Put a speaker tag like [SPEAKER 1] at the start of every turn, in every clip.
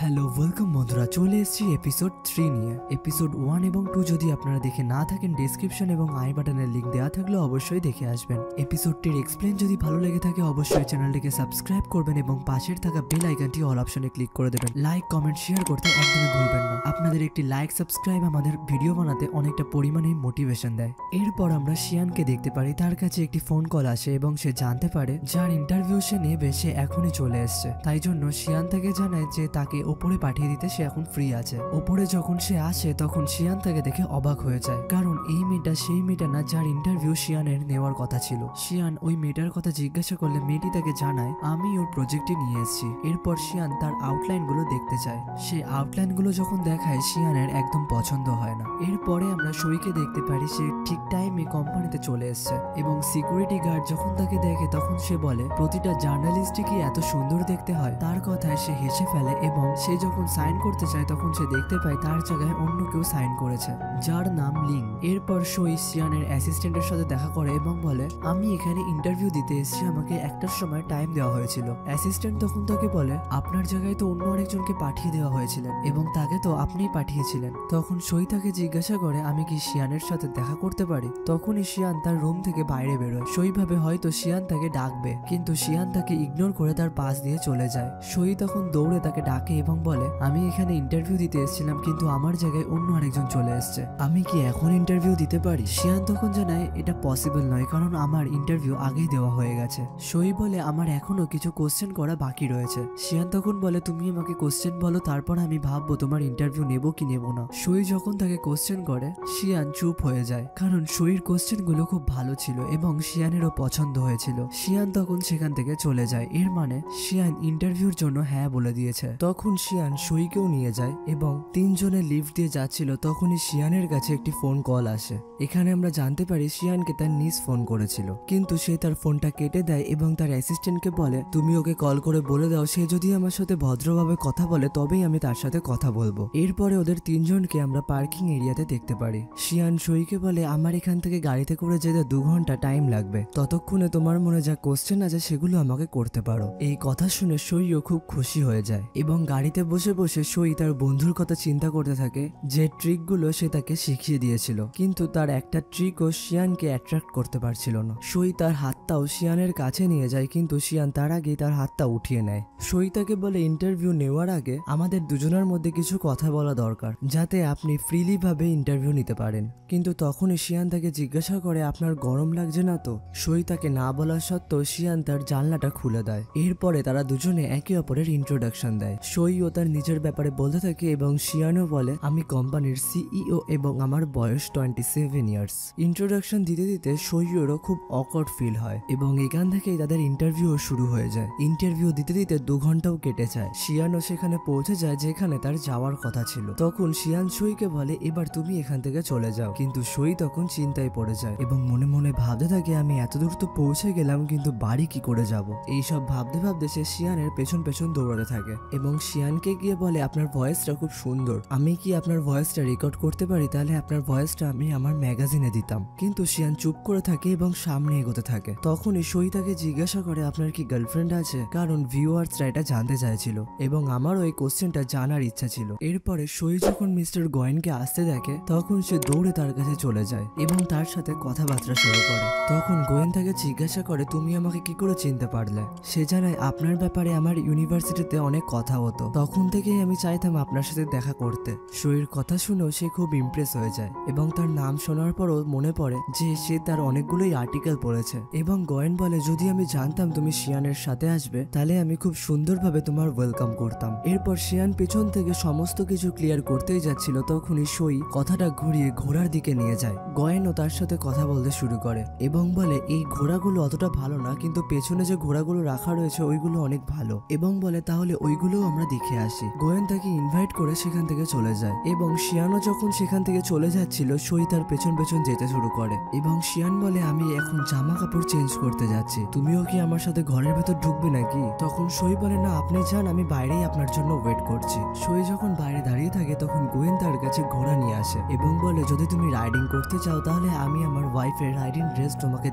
[SPEAKER 1] Hello welcome বন্ধুরা, চলে এসেছি এপিসোড 3 নিয়ে। এপিসোড 1 এবং 2 যদি আপনারা দেখে না থাকেন, ডেসক্রিপশন এবং আই বাটনের লিংক দেওয়া থাকলে অবশ্যই দেখে আসবেন। এপিসোডটির এক্সপ্লেন যদি ভালো লেগে থাকে অবশ্যই চ্যানেলটিকে সাবস্ক্রাইব করবেন এবং পাশের থাকা বেল আইকনটি অল অপশনে ক্লিক করে দেবেন। লাইক কমেন্ট শেয়ার করতে একদমই ভুলবেন না। আপনাদের একটি লাইক সাবস্ক্রাইব আমাদের ভিডিও বানাতে অনেকটা পরিমাণে মোটিভেশন দেয়। এরপর আমরা শিয়ানকে দেখতে পারি, তার কাছে একটি ফোন কল আসে এবং সে জানতে পারে যার ইন্টারভিউ সে নেবে সে এখনই চলে এসছে। তাই জন্য শিয়ান তাকে জানায় যে তাকে ওপরে পাঠিয়ে দিতে সে এখন ফ্রি আছে। ওপরে যখন সে আসে তখন শিয়ান তাকে দেখে অবাক হয়ে যায়, কারণ এই মেয়েটা সেই মেয়েটা না যার ইন্টারভিউ শিয়ানের নেওয়ার কথা ছিল। শিয়ান ওই মেয়েটার কথা জিজ্ঞাসা করলে মেয়েটি তাকে জানায় আমি ওর প্রজেক্টে নিয়ে এসেছি। এরপর শিয়ান তার আউটলাইন গুলো দেখতে চায়। সে আউটলাইন গুলো যখন দেখায় শিয়ানের একদম পছন্দ হয় না। এরপরে আমরা সইকে দেখতে পারি সে ঠিক টাইমে কোম্পানিতে চলে এসছে এবং সিকিউরিটি গার্ড যখন তাকে দেখে তখন সে বলে প্রতিটা জার্নালিস্টই কি এত সুন্দর দেখতে হয়। তার কথায় সে হেসে ফেলে এবং সে যখন সাইন করতে চায় তখন সে দেখতে পায় তার জায়গায় অন্য কেউ সাইন করেছে, যার নাম লিং। এরপর সই শিয়ানের অ্যাসিস্ট্যান্টের সাথে দেখা করে এবং বলে আমি এখানে ইন্টারভিউ দিতে এসেছি, আমাকে একটার সময় টাইম দেওয়া হয়েছিল। অ্যাসিস্ট্যান্ট তখন তাকে বলে আপনার জায়গায় তো অন্য আরেকজনকে পাঠিয়ে দেওয়া হয়েছিলেন এবং তাকে তো আপনিই পাঠিয়েছিলেন। তখন সই তাকে জিজ্ঞাসা করে আমি কি শিয়ানের সাথে দেখা করতে পারি। তখনই শিয়ান তার রুম থেকে বাইরে বেরোয়। সই ভাবে হয়তো শিয়ান তাকে ডাকবে, কিন্তু শিয়ান তাকে ইগনোর করে তার পাশ দিয়ে চলে যায়। সই তখন দৌড়ে তাকে ডাকে এবং বলে আমি এখানে ইন্টারভিউ দিতে এসেছিলাম, কিন্তু আমার জায়গায় অন্য আরেকজন চলে এসছে, আমি কি এখন ইন্টারভিউ দিতে পারি। শিয়ান তখন জানায় এটা পসিবল নয়, কারণ আমার ইন্টারভিউ আগেই দেওয়া হয়ে গেছে। সই বলে আমার এখনো কিছু কোশ্চেন করা বাকি রয়েছে। শিয়ান তখন বলে তুমি আমাকে কোশ্চেন বলো, তারপর আমি ভাববো তোমার ইন্টারভিউ নেবো কি নেবো না। সই যখন তাকে কোশ্চেন করে শিয়ান চুপ হয়ে যায়, কারণ সইর কোশ্চেন গুলো খুব ভালো ছিল এবং শিয়ানেরও পছন্দ হয়েছিল। শিয়ান তখন সেখান থেকে চলে যায়, এর মানে শিয়ান ইন্টারভিউর জন্য হ্যাঁ বলে দিয়েছে। তখন শিয়ান সইকেও নিয়ে যায় এবং তিনজনে লিফট দিয়ে যাচ্ছিল, তখনই শিয়ানের কাছে একটি ফোন কল আসে। এখানে আমরা জানতে পারি শিয়ানকে তার নিজ ফোন করেছিল, কিন্তু সে তার ফোনটা কেটে দেয় এবং তার অ্যাসিস্ট্যান্টকে বলে তুমি ওকে কল করে বলে দাও সে যদি আমার সাথে ভদ্রভাবে কথা বলে তবেই আমি তার সাথে কথা বলবো। এরপরে ওদের তিনজনকে আমরা পার্কিং এরিয়াতে দেখতে পারি। শিয়ান সইকে বলে আমার এখান থেকে গাড়িতে করে যেতে 2 ঘন্টা টাইম লাগবে, ততক্ষণে তোমার মনে যা কোশ্চেন আছে সেগুলো আমাকে করতে পারো। এই কথা শুনে সইও খুব খুশি হয়ে যায় এবং গাড়িতে বসে বসে সই তার বন্ধুর কথা চিন্তা করতে থাকে যে ট্রিকগুলো সে তাকে শিখিয়ে দিয়েছিল, কিন্তু তার একটা ট্রিকও শিয়ানকে অ্যাট্রাক্ট করতে পারছিল না। সই তার হাতটাও শিয়ানের কাছে নিয়ে যায়, কিন্তু শিয়ান তার আগেই তার হাতটা উঠিয়ে নেয়। সই তাকে বলে ইন্টারভিউ নেওয়ার আগে আমাদের দুজনের মধ্যে কিছু কথা বলা দরকার, যাতে আপনি ফ্রিলি ভাবে ইন্টারভিউ নিতে পারেন। কিন্তু তখনই শিয়ান তাকে জিজ্ঞাসা করে আপনার গরম লাগছে না তো। সই তাকে না বলা সত্ত্বেও শিয়ান তার জানলাটা খুলে দেয়। এরপরে তারা দুজনে একে অপরের ইন্ট্রোডাকশন দেয়। সই ও তার নিজের ব্যাপারে বলতে থাকে এবং শিয়ানও বলে আমি কোম্পানির সিইও এবং আমার বয়স 27 ইয়ার্স। ইন্ট্রোডাকশন দিতে দিতে সইয়েরও খুব অকওয়ার্ড ফিল হয় এবং এখান থেকেই তাদের ইন্টারভিউ শুরু হয়ে যায়। ইন্টারভিউ দিতে দিতে 2 ঘন্টাও কেটে যায়। শিয়ানও সেখানে পৌঁছে যায় যেখানে তার যাওয়ার কথা ছিল। তখন শিয়ান সইকে বলে এবার তুমি এখান থেকে চলে যাও, কিন্তু সই তখন চিন্তায় পড়ে যায় এবং মনে মনে ভাবতে থাকে আমি এতদূর তো পৌঁছে গেলাম, কিন্তু বাড়ি কি করে যাব। এইসব ভাবতে ভাবতে সে শিয়ানের পেছন পেছন দৌড়াতে থাকে এবং শিয়ানকে গিয়ে বলে আপনার ভয়েসটা খুব সুন্দর, আমি কি আপনার ভয়েসটা রেকর্ড করতে পারি, তাহলে আপনার ভয়েসটা আমি আমার ম্যাগাজিনে দিতাম। কিন্তু শিয়ান চুপ করে থাকে এবং সামনে এগোতে থাকে। তখনই সই তাকে জিজ্ঞাসা করে আপনার কি গার্লফ্রেন্ড আছে, কারণ ভিউয়ার্সরা এটা জানতে চাইছিল এবং আমারও এই কোশ্চেনটা জানার ইচ্ছা ছিল। এরপরে সই যখন মিস্টার গোয়েনকে আসতে দেখে তখন সে দৌড়ে তার কাছে চলে যায় এবং তার সাথে কথাবার্তা শুরু করে। তখন গোয়েন তাকে জিজ্ঞাসা করে তুমি আমাকে কি করে চিনতে পারলে। সে জানায় আপনার ব্যাপারে আমার ইউনিভার্সিটিতে অনেক কথা হতো, তখন থেকেই আমি চাইতাম আপনার সাথে দেখা করতে। সইয়ের কথা শুনেও সে খুব ইমপ্রেস হয়ে যায় এবং তার নাম শোনার পরও মনে পড়ে যে সে তার অনেকগুলোই আর্টিকেল পড়েছে এবং গোয়েন বলে যদি আমি জানতাম তুমি শিয়ানের সাথে আসবে তাহলে আমি খুব সুন্দরভাবে তোমার ওয়েলকাম করতাম। এরপর শিয়ান পেছন থেকে সমস্ত কিছু ক্লিয়ার করতেই যাচ্ছিল, তখনই সই কথাটা ঘুরিয়ে ঘোড়ার দিকে নিয়ে যায়। গোয়েনও তার সাথে কথা বলতে শুরু করে এবং বলে এই ঘোড়াগুলো অতটা ভালো না, কিন্তু পেছনে যে ঘোড়াগুলো রাখা রয়েছে ওইগুলো অনেক ভালো, এবং বলে তাহলে ওইগুলোও আমরা দেখে আসি। গোয়েন তাকে ইনভাইট করে সেখান থেকে চলে যায় এবং শিয়ানও যখন সেখান থেকে চলে যাচ্ছিল সই তার পেছন পেছন যেতে শুরু করে এবং শিয়ান বলে আমি এখন জামা কাপড় চেঞ্জ করতে যাচ্ছি, তুমিও কি আমার সাথে ঘরের ভেতর ঢুকবে নাকি। তখন সই বলে না আপনি যান, আমি বাইরেই আপনার জন্য ওয়েট করছি। সই যখন বাইরে দাঁড়িয়ে থাকে তখন গোয়েন তার কাছে ঘোড়া নিয়ে আসে এবং বলে যদি তুমি রাইডিং করতে চাও তাহলে আমি আমার ওয়াইফের রাইডিং ড্রেস তোমাকে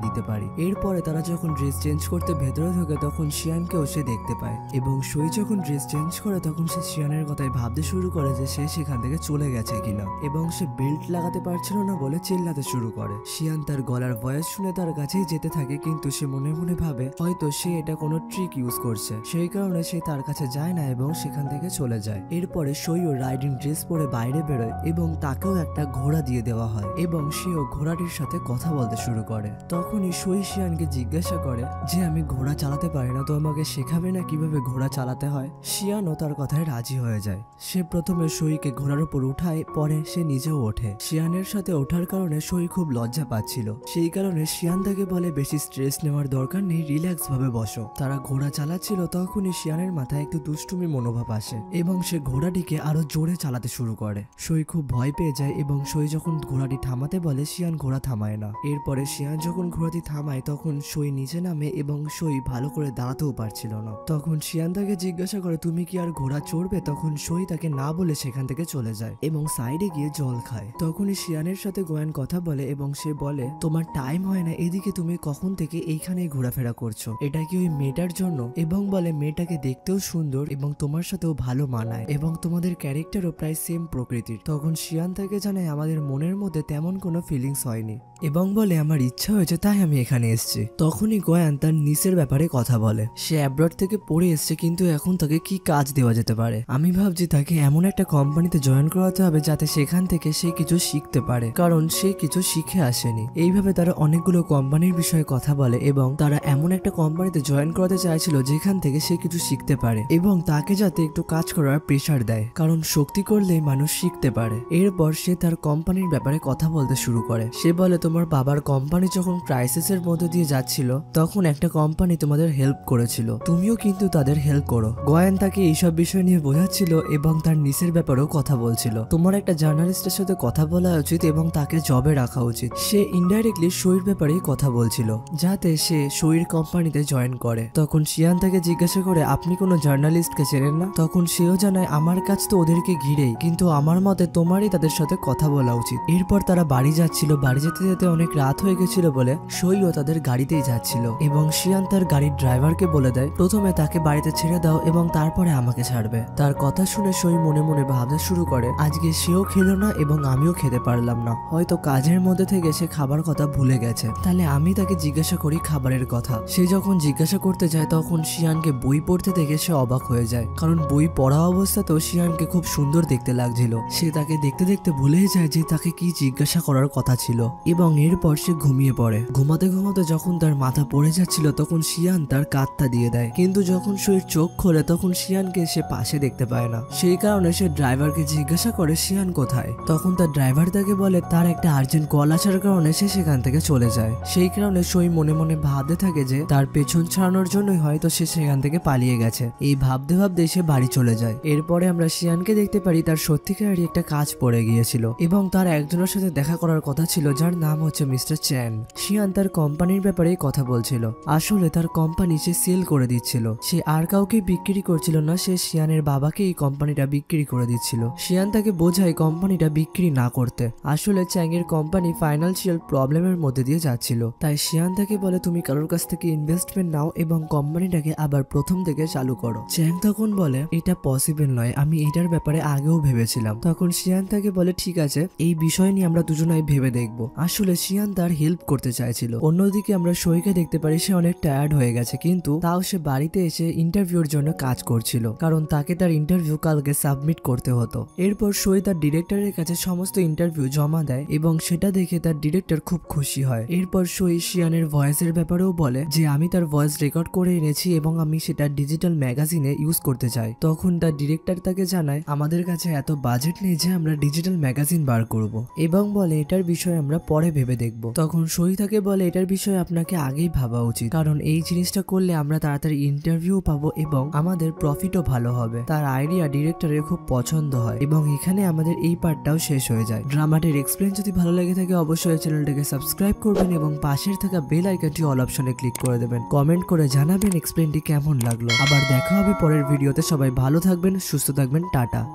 [SPEAKER 1] দিতে পারি। এরপরে তারা যখন ড্রেস চেঞ্জ করতে ভেতরে ঢোকে তখন শিয়ানকেও সে দেখতে পায় এবং সই যখন ড্রেস চেঞ্জ করে করে তখন সে শিয়ানের কথায় ভাবতে শুরু করে যে সে সেখান থেকে চলে গেছে কিনা, এবং সে বেল্ট লাগাতে পারছিল না বলে চিল্লাতে শুরু করে। শিয়ান তার গলার ভয়েস শুনে তার কাছেই যেতে থাকে, কিন্তু সে মনে মনে ভাবে হয়তো সে এটা কোনো ট্রিক ইউজ করছে, সেই কারণে সে তার কাছে যায় না এবং সেখান থেকে চলে যায়। এরপরে সইও রাইডিং ড্রেস পরে বাইরে বেরোয় এবং তাকেও একটা ঘোড়া দিয়ে দেওয়া হয় এবং সেও ঘোড়াটির সাথে কথা বলতে শুরু করে। তখনই সই শিয়ানকে জিজ্ঞাসা করে যে আমি ঘোড়া চালাতে পারি না, তো আমাকে শেখাবে না কিভাবে ঘোড়া চালাতে হয়। শিয়ানও তার কথায় রাজি হয়ে যায়। সে প্রথমে সইকে ঘোড়ার উপর উঠায়, পরে সে নিজেও ওঠে। শিয়ানের সাথে ওঠার কারণে সই খুব লজ্জা পাচ্ছিল, সেই কারণে শিয়ান তাকে বলে বেশি স্ট্রেস নেওয়ার দরকার নেই, রিল্যাক্স ভাবে বসো। তারা ঘোড়া চালাচ্ছিল, তখনই শিয়ানের মাথায় একটু দুষ্টুমি মনোভাব আসে এবং সে ঘোড়াটিকে আরো জোরে চালাতে শুরু করে। সই খুব ভয় পেয়ে যায় এবং সই যখন ঘোড়াটি থামাতে বলে শিয়ান ঘোড়া থামায় না। এরপরে শিয়ান যখন ঘোড়াটি থামায় তখন সই নিচে নামে এবং সই ভালো করে দাঁড়াতেও পারছিল না। তখন শিয়ান তাকে জিজ্ঞাসা করে তুমি কি আর ঘোড়া চড়বে? তখন সই তাকে না বলে সেখান থেকে চলে যায় এবং সাইডে গিয়ে জল খায়। তখনই শিয়ানের সাথে গোয়ান কথা বলে এবং সে বলে তোমার টাইম হয় না, এদিকে তুমি কখন থেকে এইখানেই ঘোরাফেরা করছো, এটা কি ওই মেয়েটার জন্য? এবং বলে মেয়েটাকে দেখতেও সুন্দর এবং তোমার সাথেও ভালো মানায় এবং তোমাদের ক্যারেক্টারও প্রায় সেম প্রকৃতির। তখন শিয়ান তাকে জানায় আমাদের মনের মধ্যে তেমন কোনো ফিলিংস হয়নি এবং বলে আমার ইচ্ছা হয়েছে তাই আমি এখানে এসেছি। তখনই গোয়ান তার নিসের ব্যাপারে কথা বলে। সে অ্যাব্রড থেকে পড়ে এসছে, কিন্তু এখন তাকে কি কাজ দেওয়া যেতে পারে। আমি ভাবছি তাকে এমন একটা কোম্পানিতে জয়েন করাতে হবে যাতে সেখান থেকে সে কিছু শিখতে পারে, কারণ সে কিছু শিখে আসেনি। এইভাবে তারা অনেকগুলো কোম্পানির বিষয়ে কথা বলে এবং তারা এমন একটা কোম্পানিতে জয়েন করাতে চাইছিল যেখান থেকে সে কিছু শিখতে পারে এবং তাকে যাতে একটু কাজ করার প্রেশার দেয়, কারণ শক্তি করলে মানুষ শিখতে পারে। এরপর সে তার কোম্পানির ব্যাপারে কথা বলতে শুরু করে। সে বলে তোমার বাবার কোম্পানি যখন ক্রাইসিসের মধ্যে দিয়ে যাচ্ছিল তখন একটা কোম্পানি তোমাদের হেল্প করেছিল, তুমিও কিন্তু তাদের হেল্প করো। গোয়ান তাকে এইসব বিষয় নিয়ে বোঝাচ্ছিল এবং তার নিসের ব্যাপারেও কথা বলছিল। তোমার একটা জার্নালিস্টের সাথে কথা বলা উচিত এবং তাকে জবে রাখা উচিত। সে ইনডাইরেক্টলি সইর ব্যাপারেই কথা বলছিল যাতে সে সইর কোম্পানিতে জয়েন করে। তখন শিয়ান তাকে জিজ্ঞাসা করে আপনি কোনো জার্নালিস্টকে চেনেন না? তখন সেও জানায় আমার কাছ তো ওদেরকে ঘিরেই, কিন্তু আমার মতে তোমারই তাদের সাথে কথা বলা উচিত। এরপর তারা বাড়ি যাচ্ছিল, বাড়ি যেতে যেতে অনেক রাত হয়ে গেছিল বলে সইও তাদের গাড়িতেই যাচ্ছিল এবং শিয়ান তার গাড়ির ড্রাইভারকে বলে দেয় প্রথমে তাকে বাড়িতে ছেড়ে দাও এবং তারপরে আমাকে ছাড়বে। তার কথা শুনে সই মনে মনে ভাবতে শুরু করে আজকে সেও খেলো না এবং আমিও খেতে পারলাম না, হয়তো কাজের মধ্যে থেকে সে খাবার কথা ভুলে গেছে। তাহলে আমি তাকে জিজ্ঞাসা করি খাবারের কথা। সে যখন জিজ্ঞাসা করতে যায় তখন শিয়ানকে বই পড়তে দেখে সে অবাক হয়ে যায়, কারণ বই পড়া অবস্থাতেও শিয়ানকে খুব সুন্দর দেখতে লাগছিল। সে তাকে দেখতে দেখতে ভুলেই যায় যে তাকে কি জিজ্ঞাসা করার কথা ছিল এবং এরপর সে ঘুমিয়ে পড়ে। ঘুমাতে ঘুমাতে যখন তার মাথা পড়ে যাচ্ছিল তখন শিয়ান তার কাঁধটা দিয়ে দেয়, কিন্তু যখন সে চোখ খোলে তখন শিয়ানকে সে পাশে দেখতে পায় না। সেই কারণে সে ড্রাইভারকে জিজ্ঞাসা করে শিয়ান কোথায়। তখন তার ড্রাইভার তাকে বলে তার একটা আর্জেন্ট কল আসার কারণে সে সেখান থেকে চলে যায়। সেই কারণে সই মনে মনে ভাবতে থাকে যে তার পেছন ছাড়ানোর জন্যই হয়তো সে সেখান থেকে পালিয়ে গেছে। এই ভাবতে ভাবতে সে বাড়ি চলে যায়। এরপরে আমরা শিয়ানকে দেখতে পারি তার সত্যিকারেরই একটা কাজ পড়ে গিয়েছিল এবং তার একজনের সাথে দেখা করার কথা ছিল যার নাম হচ্ছে মিস্টার চ্যান। শিয়ান তার কোম্পানির ব্যাপারে কথা বলছিল। আসলে তার কোম্পানি সে সেল করে দিচ্ছিল, সে আর কাউকে বিক্রি করছিল না, সে শিয়ানের বাবাকে এই কোম্পানিটা বিক্রি করে দিচ্ছিল। শিয়ান তাকে বোঝায় কোম্পানিটা বিক্রি না করতে। আসলে চ্যাংয়ের কোম্পানি ফাইন্যান্সিয়াল প্রবলেমের মধ্যে দিয়ে যাচ্ছিল, তাই শিয়ান তাকে বলে তুমি কারোর কাছ থেকে ইনভেস্টমেন্ট নাও এবং কোম্পানিটাকে আবার প্রথম থেকে চালু করো। চ্যাং তখন বলে এটা পসিবল নয়, আমি এটার ব্যাপারে আগেও ভেবেছিলাম। তখন শিয়ান তাকে বলে ঠিক আছে, এই বিষয় নিয়ে আমরা দুজনাই ভেবে দেখবো। আসলে শিয়ান তার হেল্প করতে চাইছিল। অন্যদিকে আমরা সইকে দেখতে পারি সে অনেক টায়ার্ড হয়ে গেছে, কিন্তু তাও সে বাড়িতে এসে ইন্টারভিউর জন্য কাজ করছিল, কারণ তাকে তার ইন্টারভিউ কালকে সাবমিট করতে হতো। এরপর সই তার ডিরেক্টরের কাছে সমস্ত ইন্টারভিউ জমা দেয় এবং সেটা দেখে তার ডিরেক্টর খুব খুশি হয়। এরপর সই শিয়ানের ভয়েসের ব্যাপারেও বলে যে আমি তার ভয়েস রেকর্ড করে এনেছি এবং আমি সেটা ডিজিটাল ম্যাগাজিনে ইউজ করতে চাই। তখন তার ডিরেক্টর তাকে জানায় আমাদের কাছে এত বাজেট নেই যে আমরা ডিজিটাল ম্যাগাজিন বার করব, এবং বলে এটার বিষয়ে আমরা পরে ভেবে দেখব। তখন সই তাকে বলে এটার বিষয়ে আপনাকে আগেই ভাবা উচিত, কারণ এই জিনিসটা করলে আমরা তাড়াতাড়ি ইন্টারভিউ পাবো এবং আমাদের প্রফিটও ভালো হবে। তার আইডিয়া ডিরেক্টরের খুব পছন্দ হয় এবং এখানে আমাদের এই পার্টটাও শেষ হয়ে যায়। ড্রামাটির এক্সপ্লেন যদি ভালো লেগে থাকে অবশ্যই চ্যানেলটাকে সাবস্ক্রাইব করবেন এবং পাশের থাকা বেল আইকনটি অল অপশনে ক্লিক করে দেবেন। কমেন্ট করে জানাবেন এক্সপ্লেনটি কেমন লাগলো। আবার দেখা হবে পরের ভিডিওতে। সবাই ভালো থাকবেন, সুস্থ থাকবেন, টাটা।